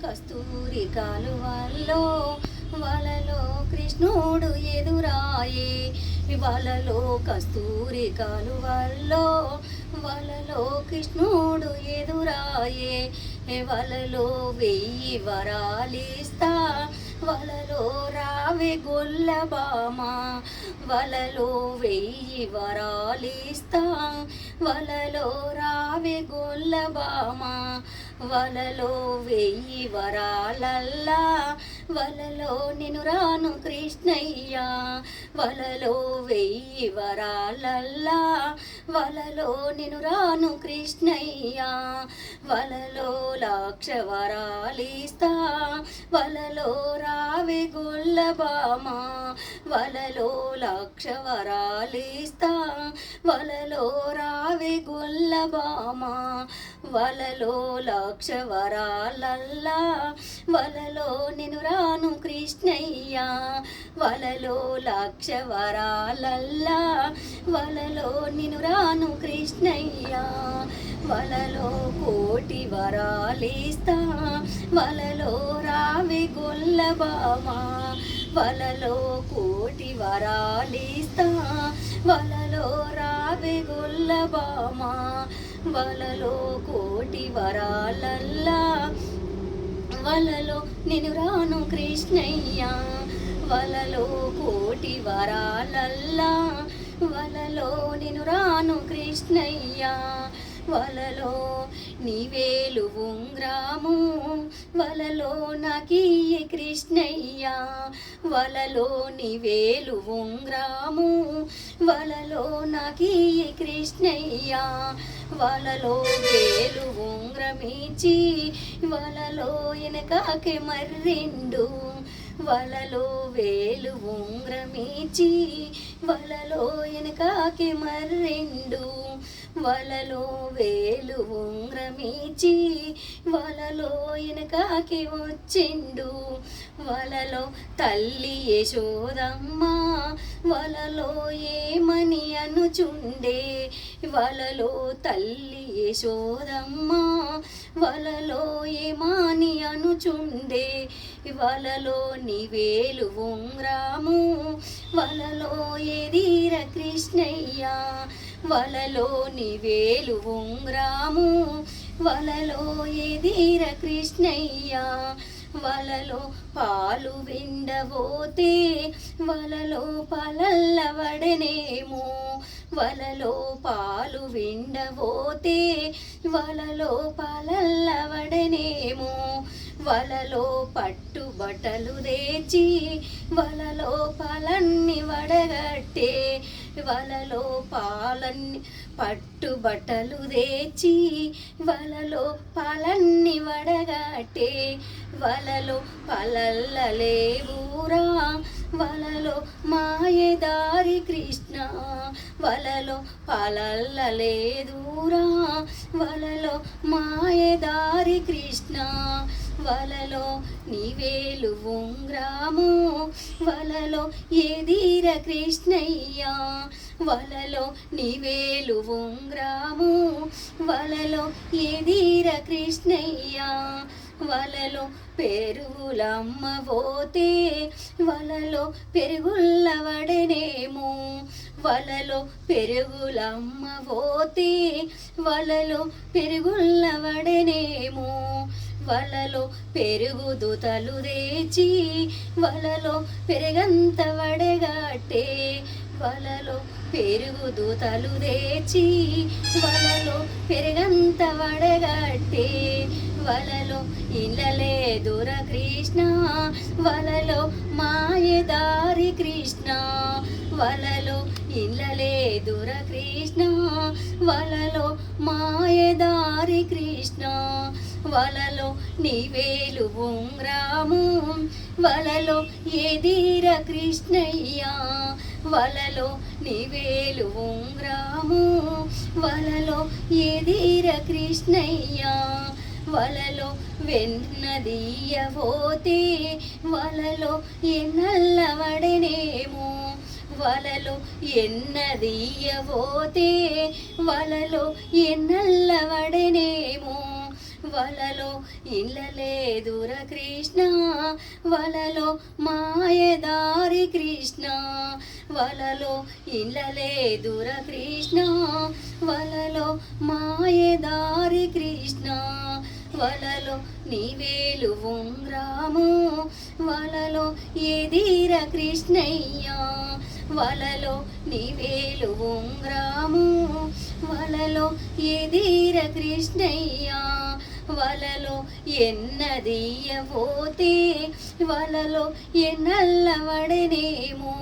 కస్తూరి కాలువల్లో వలలో కృష్ణుడు ఎదురాయే వలలో కస్తూరి కాలువల్లో వలలో కృష్ణుడు ఎదురాయే వలలో 1000 వరాలిస్తా వలలో రావే గొల్లబామ వలలో 1000 వరాలిస్తా వలలో రావే గొల్లబామ వలలో 1000 వరాలల్లా వలలో నిను రాను కృష్ణయ్య వలలో 1000 వరాలల్లా వలలో నిను రాను కృష్ణయ్య వలలో 1,00,000 వరాలిస్తా వలలో రావే గొల్లబామ వలలో 1,00,000 వరాలిస్తా వలలో రావే గొల్లబామ వలలో 1,00,000 వరాలల్లా వలలో నిను రాను కృష్ణయ్య వలలో 1,00,000 వరాలల్లా వలలో నిను రాను కృష్ణయ్య వలలో 1,00,00,000 వరాలిస్తా వలలో రావే గొల్లబామ వలలో 1,00,00,000 వరాలిస్తా వలలో రావే గొల్లబామ వలలో 1,00,00,000 వరాలల్లా వలలో నిను రాను కృష్ణయ్య వలలో 1,00,00,000 వరాలల్లా వలలో నిను రాను కృష్ణయ్య వలలో నీవేలు ఉంగ్రాము వలలో నాకియ్యే కృష్ణయ్య వలలో నీవేలు ఉంగ్రాము వలలో నాకియ్యే కృష్ణయ్య వలలో వేలు ఉంగ్రమించి వలలో వెనకాకే మర్రెండు వలలో వేలు ఉంగ్రమించి వలలో వెనకాకే మర్రెండు వలలో వేలు ఉంగ్రమించి వలలో వెనకాకి వచ్చిండు వలలో తల్లి యశోదమ్మ వలలో ఏమని అనుచుండే వలలో తల్లి యశోదమ్మ వలలో ఏమని అనుచుండే వలలో నీవేలు ఉంగ్రాము వలలో ఏదీర కృష్ణయ్య వలలో నీవేలు ఉంగ్రాము వలలో ఏదీర కృష్ణయ్య వలలో పాలు విండబోతే వలలో పాలల్ల వడనేమో వలలో పాలు విండబోతే వలలో పాలల్ల వడనేమో వలలో పట్టు బట్టలు తెచ్చి వలలో పాలన్ని వడగట్టే వలలో పాలన్ని పట్టు బట్టలు తెచ్చి వలలో పాలన్ని వడగట్టే వలలో పలల్ల లేవురా వలలో మాయదారి కృష్ణ వలలో పలల్ల లేదురా వలలో మాయదారి కృష్ణ వలలో నీవేలు ఉంగ్రాము వలలో ఏదీర కృష్ణయ్య వలలో నీవేలు ఉంగ్రాము వలలో ఏదీర కృష్ణయ్య వలలో పెరుగులమ్మ పోతే వలలో పెరుగుల్ల వడనేమో వలలో పెరుగులమ్మ పోతే వలలో పెరుగుల్ల వడనేమో వలలో పెరుగు దూతలు తెచ్చి వలలో పెరగంత వడగట్టే వలలో పెరుగు దూతలు తెచ్చి వలలో పెరగంత వడగట్టే వలలో ఇళ్ళలేదుర కృష్ణ వలలో మాయదారి కృష్ణ వలలో ఇళ్ళలేదుర కృష్ణ వలలో మాయదారి కృష్ణ వలలో నీవేలు ఉంగ్రాము వలలో ఏదీర కృష్ణయ్య వలలో నీవేలు ఉంగ్రాము వలలో ఏదీర కృష్ణయ్య వలలో వెన్నదీయబోతే వలలో ఎన్నల్ల వడనేమో వలలో ఎన్నదీయబోతే వలలో ఎన్నల్ల వడనేమో వలలో ఇళ్ళలేదుర కృష్ణ వలలో మాయదారి కృష్ణ వలలో ఇళ్ళలేదుర కృష్ణ వలలో మాయదారి కృష్ణ వలలో నీవేలు ఉంగ్రాము వలలో ఎదిర కృష్ణయ్య వలలో నీవేలు ఉంగ్రాము వలలో ఎదిర కృష్ణయ్య వలలో ఎన్నదీయబోతే వలలో ఎన్నల్లవడనేమో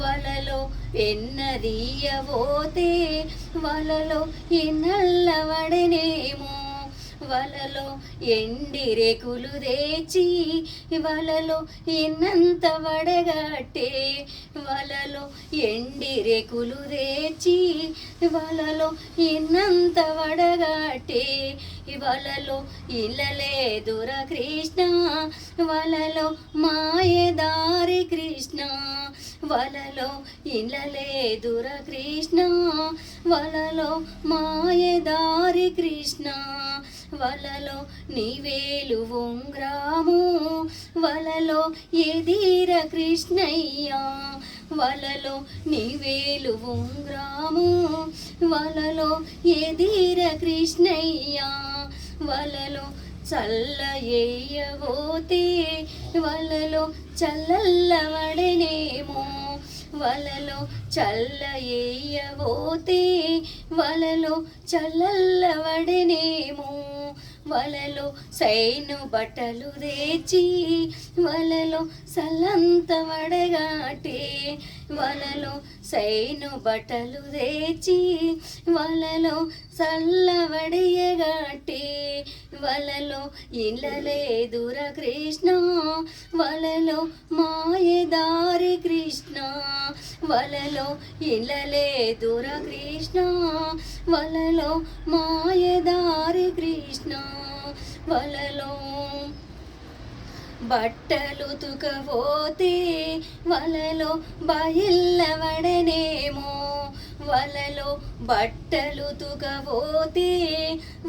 వలలో ఎన్నదీయబోతే వలలో ఎన్నల్లవడనేమో వలలో ఎండిరేకులు తెచ్చి వలలో ఎన్నంత వడగట్టే వలలో ఎండిరేకులు తెచ్చి వలలో ఎన్నంత వడగట్టే వలలో ఇళ్ళలేదుర కృష్ణ వలలో మాయదారి కృష్ణ వలలో ఇళ్ళలేదుర కృష్ణ వలలో మాయదారి కృష్ణ వలలో నీవేలు ఉంగ్రాము వలలో ఎదిర కృష్ణయ్య వలలో నీవేలు ఉంగ్రాము వలలో ఎదిర కృష్ణయ్య వలలో చల్ల ఎయ్యబోతే వలలో చల్లల్లవడనేమో వలలో చల్ల ఎయ్యబోతే వలలో చల్లల్లవడనేమో వలలో సైను బట్టలు తెచ్చి వలలో సల్లంత వడగాటే వలలో సైను బట్టలు తెచ్చి వలలో చల్లవడియగాటే వలలో ఇళ్ళలేదుర కృష్ణ వలలో మాయదారి కృష్ణ వలలో ఇళ్ళలేదుర కృష్ణ వలలో మాయదారి కృష్ణ వలలో బట్టలు తుకపోతే వలలో బయల్లవడనేమో వలలో బట్టలు తుకపోతే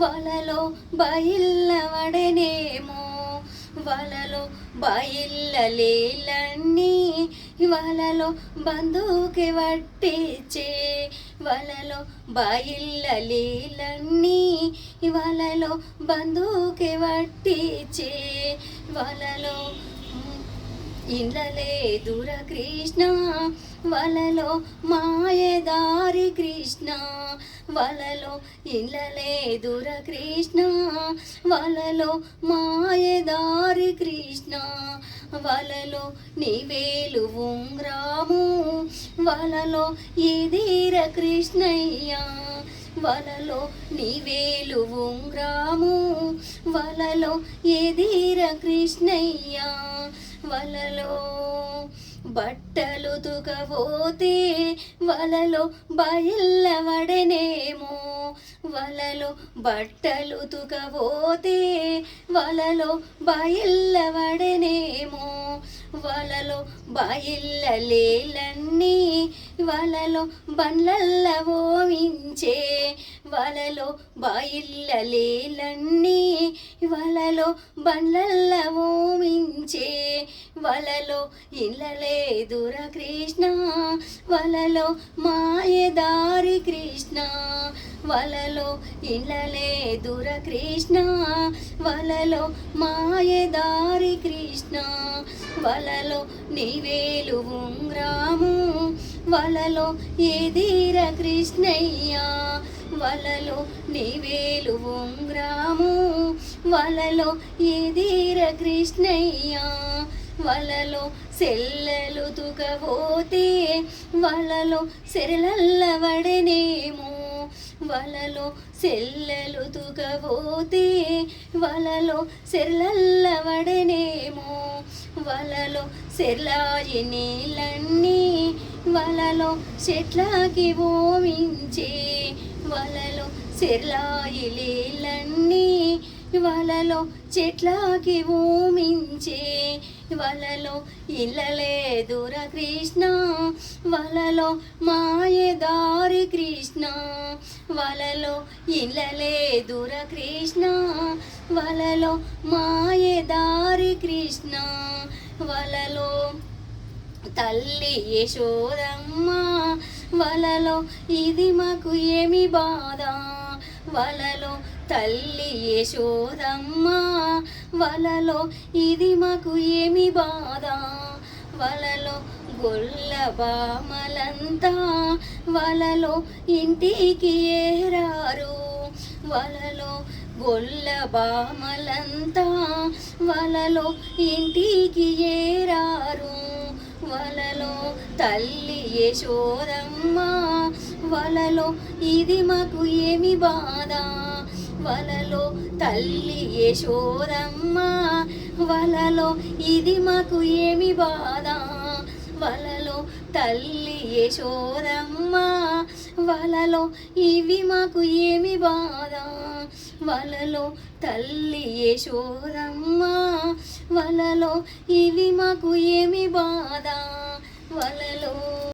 వలలో బయల్లవడనేమో వలలో బయల్లలేలన్నీ వలలో బంధువుకి వట్టించే వలలో బయల్లలేలన్నీ వలలో బంధువుకి వట్టించే వలలో ఇళ్ళలేదుర కృష్ణ వలలో మాయదారి కృష్ణ వలలో ఇళ్ళలేదుర కృష్ణ వలలో మాయదారి కృష్ణ వలలో నీవేలు ఉంగ్రాము వలలో ఎదిర కృష్ణయ్య వలలో నీవేలు ఉంగ్రాము వలలో ఎదిర కృష్ణయ్య వలలో బట్టలు తుకపోతే వలలో బయల్లవడనేమో వలలో బట్టలు తుకపోతే వలలో బయల్లవడనేమో వలలో బయల్లలేలన్నీ వలలో బండ్లల్ల ఓమించే వలలో బయల్లలేలన్నీ వలలో బండ్లల్ల ఓమించే వలలో ఇళ్ళలేదుర కృష్ణ వలలో మాయదారి కృష్ణ వలలో ఇళ్ళలేదుర కృష్ణ వలలో మాయదారి కృష్ణ వలలో నీవేలు ఉంగ్రాము వలలో ఎదిర కృష్ణయ్య వలలో నీవేలు ఉంగ్రాము వలలో ఎదిర కృష్ణయ్య వలలో సెల్లలు తుకపోతే వలలో సెరలల్లవడనేమో వలలో సెల్లలు తుకపోతే వలలో సెరలల్లవడనేమో వలలో సెర్లాయి నీళ్ళన్నీ వలలో చెట్లకి ఓమించే వలలో సెర్లాయి నీళ్ళన్నీ వలలో చెట్లకి ఓమించే వలలో ఇళ్ళలేదుర కృష్ణ వలలో మాయదారి కృష్ణ వలలో ఇళ్ళలేదుర కృష్ణ వలలో మాయదారి కృష్ణ వలలో తల్లి యశోదమ్మ వలలో ఇది మాకు ఏమి బాధ వలలో తల్లి యశోదమ్మ వలలో ఇది మాకు ఏమి బాధ వలలో గొల్ల బామలంతా వలలో ఇంటికి ఏరారు వలలో గొల్ల బామలంతా వలలో ఇంటికి ఏరారు వలలో తల్లి యశోదమ్మ వలలో ఇది మాకు ఏమి బాధ వలలో తల్లి యశోదమ్మ వలలో ఇది మాకు ఏమి బాధ వలలో తల్లి యశోదమ్మ వలలో ఇవి మాకు ఏమి బాధ వలలో తల్లి యశోదమ్మ వలలో ఇవి మాకు ఏమి బాధ వలలో